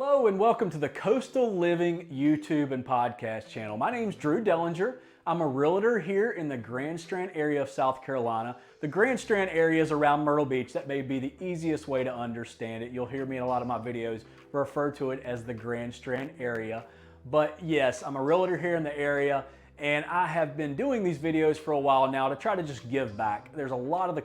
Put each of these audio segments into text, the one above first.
Hello and welcome to the Coastal Living YouTube and podcast channel. My name's Drew Dellinger. I'm a realtor here in the Grand Strand area of South Carolina. The Grand Strand area is around Myrtle Beach. That may be the easiest way to understand it. You'll hear me in a lot of my videos refer to it as the Grand Strand area. But yes, I'm a realtor here in the area, and I have been doing these videos for a while now to try to just give back. There's a lot of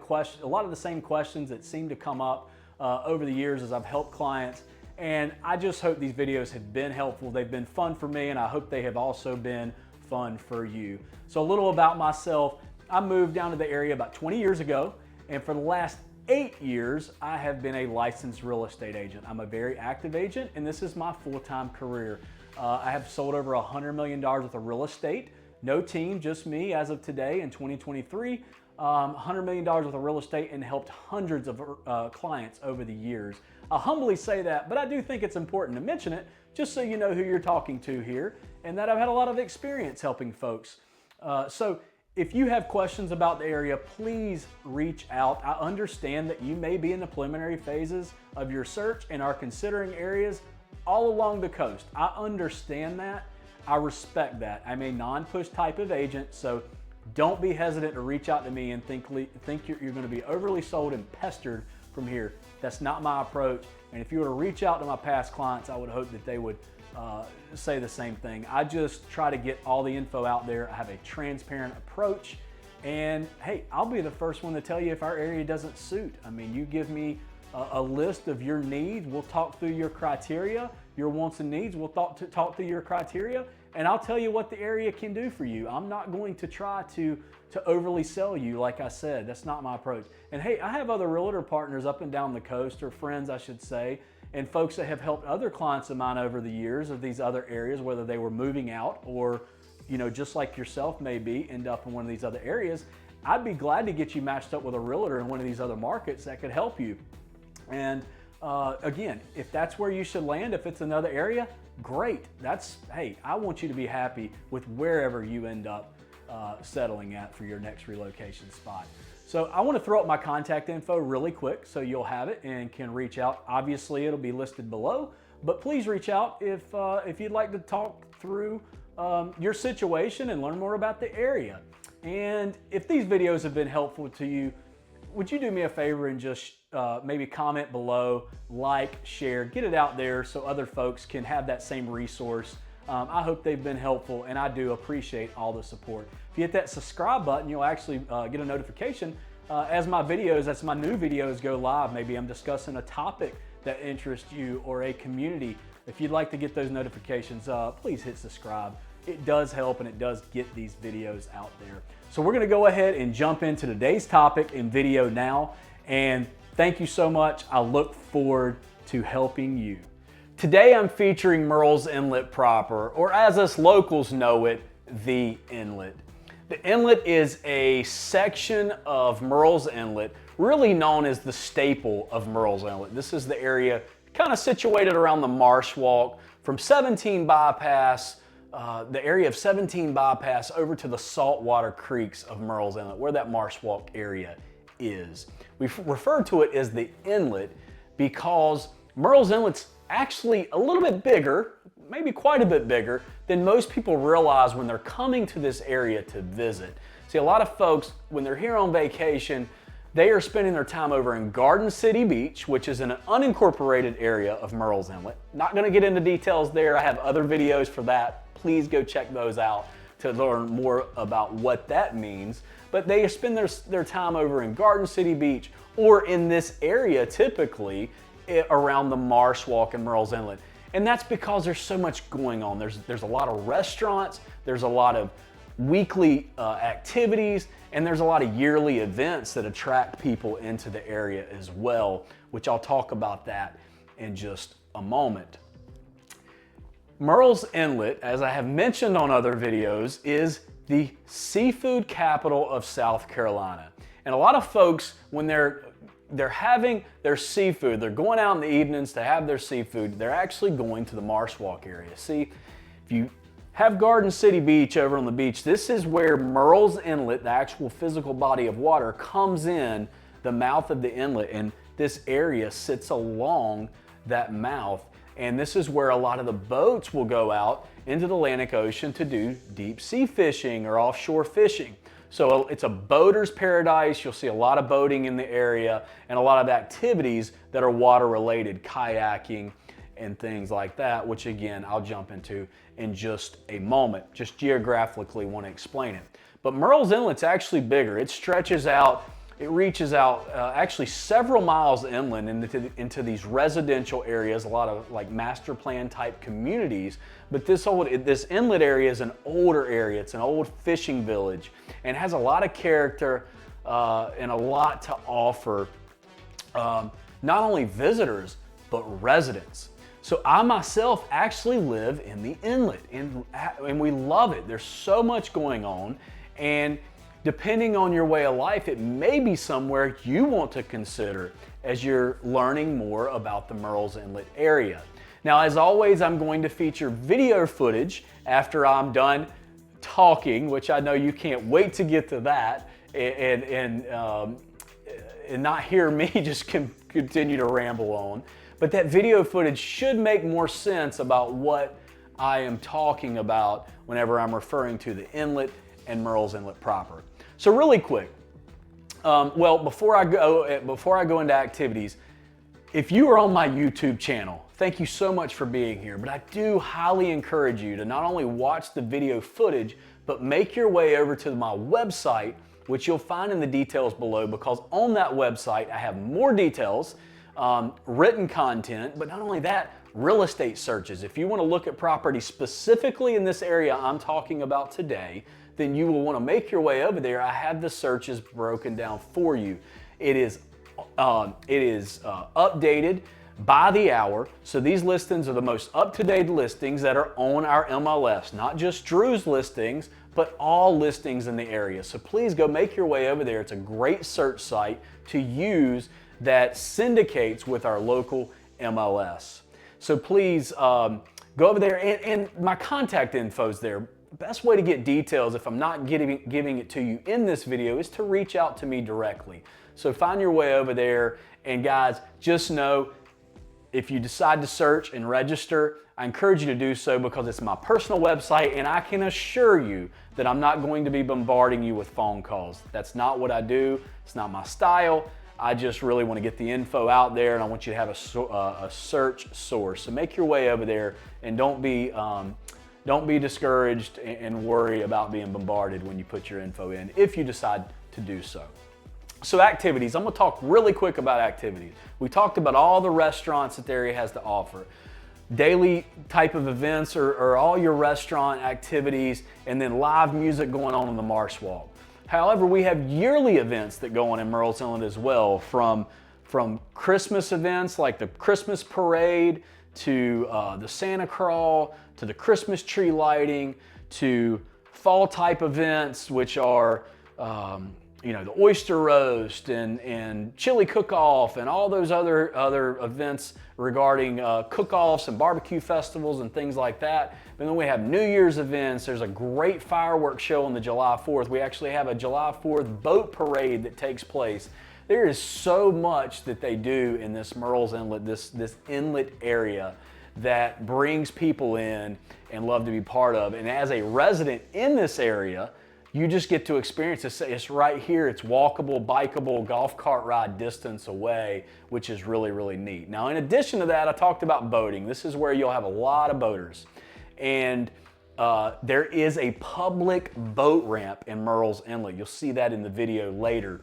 the same questions that seem to come up over the years as I've helped clients. And I just hope these videos have been helpful. They've been fun for me, and I hope they have also been fun for you. So a little about myself. I moved down to the area about 20 years ago, and for the last 8 years, I have been a licensed real estate agent. I'm a very active agent, and this is my full-time career. I have sold over $100 million worth of real estate. No team, just me as of today in 2023. $100 million worth of real estate and helped hundreds of clients over the years. I humbly say that, but I do think it's important to mention it just so you know who you're talking to here and that I've had a lot of experience helping folks. So if you have questions about the area, please reach out. I understand that you may be in the preliminary phases of your search and are considering areas all along the coast. I understand that. I respect that. I'm a non-push type of agent, so don't be hesitant to reach out to me and think you're going to be overly sold and pestered from here. That's not my approach. And if you were to reach out to my past clients, I would hope that they would say the same thing. I just try to get all the info out there. I have a transparent approach. And hey, I'll be the first one to tell you if our area doesn't suit. I mean, you give me a list of your needs. We'll talk through your criteria, your wants and needs. We'll talk through your criteria, and I'll tell you what the area can do for you. I'm not going to try to overly sell you, like I said. That's not my approach. And hey, I have other realtor partners up and down the coast, or friends I should say, and folks that have helped other clients of mine over the years of these other areas, whether they were moving out or, you know, just like yourself maybe end up in one of these other areas. I'd be glad to get you matched up with a realtor in one of these other markets that could help you. And again, if that's where you should land, if it's another area, great. Hey, I want you to be happy with wherever you end up settling at for your next relocation spot. So I want to throw up my contact info really quick so you'll have it and can reach out. Obviously, it'll be listed below, but please reach out if you'd like to talk through your situation and learn more about the area. And if these videos have been helpful to you, would you do me a favor and just maybe comment below, like, share, get it out there so other folks can have that same resource. I hope they've been helpful, and I do appreciate all the support. If you hit that subscribe button, you'll actually get a notification as my new videos go live. Maybe I'm discussing a topic that interests you or a community. If you'd like to get those notifications, please hit subscribe. It does help, and it does get these videos out there. So we're gonna go ahead and jump into today's topic and video now. And thank you so much. I look forward to helping you. Today I'm featuring Murrells Inlet Proper, or as us locals know it, the Inlet. The Inlet is a section of Murrells Inlet, really known as the staple of Murrells Inlet. This is the area kind of situated around the Marsh Walk from 17 Bypass, the area of 17 Bypass over to the saltwater creeks of Murrells Inlet, where that Marsh Walk area is. We refer to it as the Inlet because Murrells Inlet's actually a little bit bigger, maybe quite a bit bigger, than most people realize when they're coming to this area to visit. See, a lot of folks, when they're here on vacation, they are spending their time over in Garden City Beach, which is in an unincorporated area of Murrells Inlet. Not gonna get into details there. I have other videos for that. Please go check those out to learn more about what that means. But they spend their time over in Garden City Beach or in this area typically around the Marsh Walk and Murrells Inlet. And that's because there's so much going on. There's a lot of restaurants, there's a lot of weekly activities, and there's a lot of yearly events that attract people into the area as well, which I'll talk about that in just a moment. Murrells Inlet, as I have mentioned on other videos, is the seafood capital of South Carolina. And a lot of folks, when they're having their seafood, they're going out in the evenings to have their seafood, they're actually going to the Marsh Walk area. See, if you have Garden City Beach over on the beach, this is where Murrells Inlet, the actual physical body of water, comes in the mouth of the inlet, and this area sits along that mouth And this is where a lot of the boats will go out into the Atlantic Ocean to do deep sea fishing or offshore fishing. So it's a boater's paradise. You'll see a lot of boating in the area and a lot of activities that are water related, kayaking and things like that, which again, I'll jump into in just a moment. Just geographically want to explain it. But Murrells Inlet's actually bigger. It stretches out, it reaches out actually several miles inland into these residential areas, a lot of like master plan type communities. But this inlet area is an older area. It's an old fishing village and has a lot of character and a lot to offer not only visitors, but residents. So I myself actually live in the inlet and we love it. There's so much going on, and depending on your way of life, it may be somewhere you want to consider as you're learning more about the Murrells Inlet area. Now, as always, I'm going to feature video footage after I'm done talking, which I know you can't wait to get to that and not hear me just continue to ramble on. But that video footage should make more sense about what I am talking about whenever I'm referring to the inlet and Murrells Inlet Proper. So really quick, before I go into activities, if you are on my YouTube channel, thank you so much for being here, but I do highly encourage you to not only watch the video footage, but make your way over to my website, which you'll find in the details below, because on that website, I have more details, written content, but not only that, real estate searches. If you want to look at property specifically in this area I'm talking about today, then you will want to make your way over there. I have the searches broken down for you. It is updated by the hour. So these listings are the most up-to-date listings that are on our MLS, not just Drew's listings, but all listings in the area. So please go make your way over there. It's a great search site to use that syndicates with our local MLS. So please go over there, and my contact info is there. The best way to get details, if I'm not giving it to you in this video, is to reach out to me directly. So find your way over there, and guys, just know if you decide to search and register, I encourage you to do so, because it's my personal website, and I can assure you that I'm not going to be bombarding you with phone calls. That's not what I do. It's not my style. I just really want to get the info out there, and I want you to have a search source. So make your way over there, and don't be discouraged and worry about being bombarded when you put your info in, if you decide to do so. So activities, I'm gonna talk really quick about activities. We talked about all the restaurants that the area has to offer. Daily type of events or all your restaurant activities, and then live music going on in the Marsh Walk. However, we have yearly events that go on in Murrells Inlet as well, from Christmas events like the Christmas parade to the Santa Crawl, to the Christmas tree lighting, to fall type events, which are the oyster roast and chili cook-off and all those other events regarding cook-offs and barbecue festivals and things like that. And then we have New Year's events. There's a great fireworks show on the July 4th. We actually have a July 4th boat parade that takes place. There is so much that they do in this Murrells Inlet, this inlet area, that brings people in and love to be part of. And as a resident in this area, you just get to experience this. It's right here. It's walkable, bikeable, golf cart ride distance away, which is really, really neat. Now, in addition to that, I talked about boating. This is where you'll have a lot of boaters. And there is a public boat ramp in Murrells Inlet. You'll see that in the video later,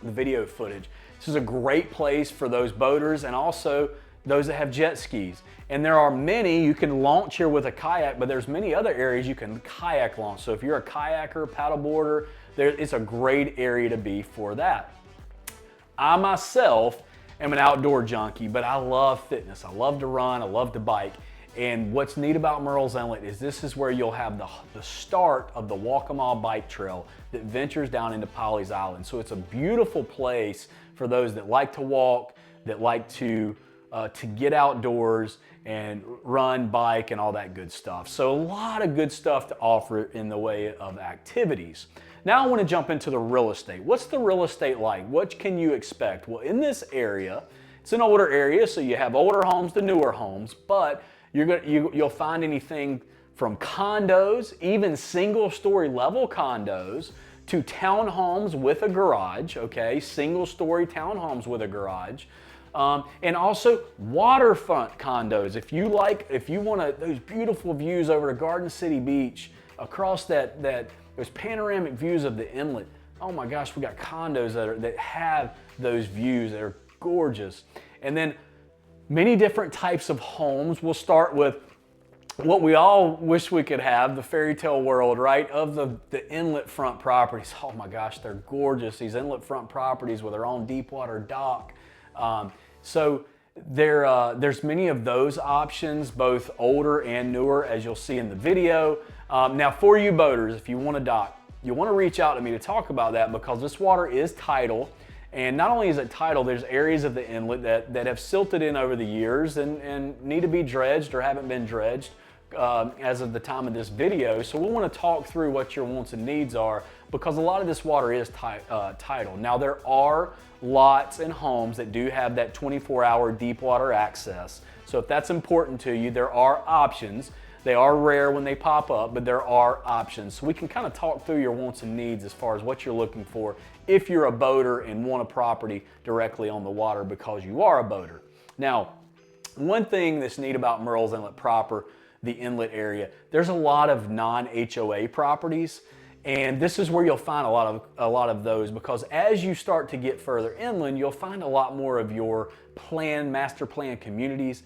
the video footage. This is a great place for those boaters and also those that have jet skis. And there are many, you can launch here with a kayak, but there's many other areas you can kayak launch. So if you're a kayaker, paddleboarder, it's a great area to be for that. I myself am an outdoor junkie, but I love fitness. I love to run, I love to bike. And what's neat about Murrells Inlet is this is where you'll have the start of the Walk-A-Mile bike trail that ventures down into Polly's Island. So it's a beautiful place for those that like to walk, that like to get outdoors and run, bike, and all that good stuff. So a lot of good stuff to offer in the way of activities. Now I want to jump into the real estate. What's the real estate like? What can you expect? Well, in this area, It's an older area, so you have older homes to newer homes, but you'll find anything from condos, even single-story level condos, to townhomes with a garage, okay? Single-story townhomes with a garage. And also waterfront condos. If you want those beautiful views over to Garden City Beach, across those panoramic views of the inlet, oh my gosh, we got condos that have those views that are gorgeous. And then many different types of homes. We'll start with what we all wish we could have, the fairy tale world, right? Of the inlet front properties. Oh my gosh, they're gorgeous. These inlet front properties with their own deep water dock. So there's many of those options, both older and newer, as you'll see in the video. Now for you boaters, if you want a dock, you want to reach out to me to talk about that, because this water is tidal. And not only is it tidal, there's areas of the inlet that have silted in over the years and need to be dredged or haven't been dredged as of the time of this video. So we'll want to talk through what your wants and needs are, because a lot of this water is tidal. Now there are lots and homes that do have that 24-hour deep water access. So if that's important to you, there are options. They are rare when they pop up, but there are options. So we can kind of talk through your wants and needs as far as what you're looking for if you're a boater and want a property directly on the water because you are a boater. Now, one thing that's neat about Murrells Inlet Proper, the inlet area, there's a lot of non-HOA properties. And this is where you'll find a lot of those, because as you start to get further inland, you'll find a lot more of your master plan communities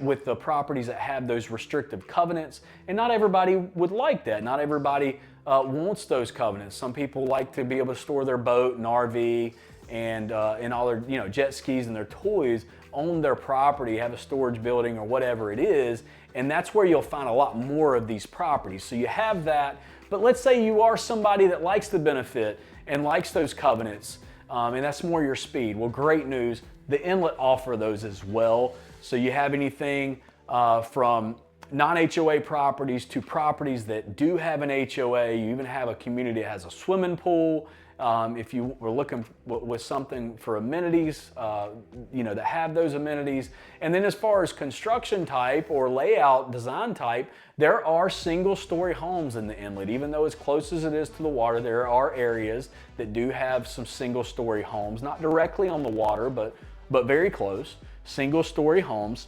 with the properties that have those restrictive covenants. And not everybody would like that. Not everybody wants those covenants. Some people like to be able to store their boat and RV and all their jet skis and their toys on their property, have a storage building or whatever it is. And that's where you'll find a lot more of these properties. So you have that. But let's say you are somebody that likes the benefit and likes those covenants, and that's more your speed. Well, great news, the inlet offer those as well. So you have anything from non-HOA properties to properties that do have an HOA. You even have a community that has a swimming pool. If you were looking with something for amenities, that have those amenities. And then as far as construction type or layout design type, there are single-story homes in the inlet. Even though as close as it is to the water, there are areas that do have some single-story homes, not directly on the water, but very close, single-story homes.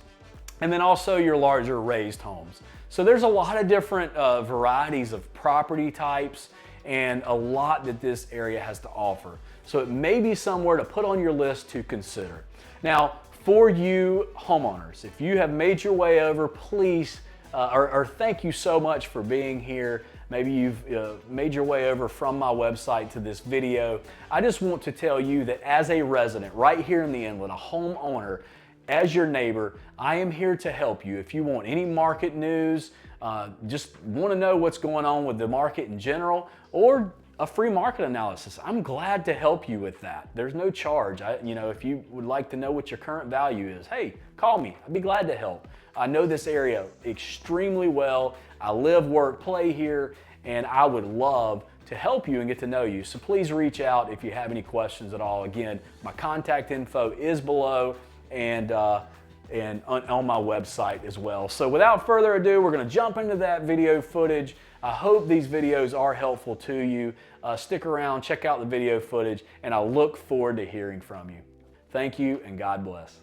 And then also your larger raised homes. So there's a lot of different varieties of property types and a lot that this area has to offer. So it may be somewhere to put on your list to consider. Now, for you homeowners, if you have made your way over, please, or thank you so much for being here. Maybe you've made your way over from my website to this video. I just want to tell you that as a resident right here in the inlet, a homeowner, as your neighbor, I am here to help you. If you want any market news, just want to know what's going on with the market in general, or a free market analysis, I'm glad to help you with that. There's no charge. If you would like to know what your current value is, hey, call me. I'd be glad to help. I know this area extremely well. I live, work, play here, and I would love to help you and get to know you. So please reach out if you have any questions at all. Again, my contact info is below and on my website as well. So without further ado, we're going to jump into that video footage. I hope these videos are helpful to you. Stick around, check out the video footage, and I look forward to hearing from you. Thank you, and God bless.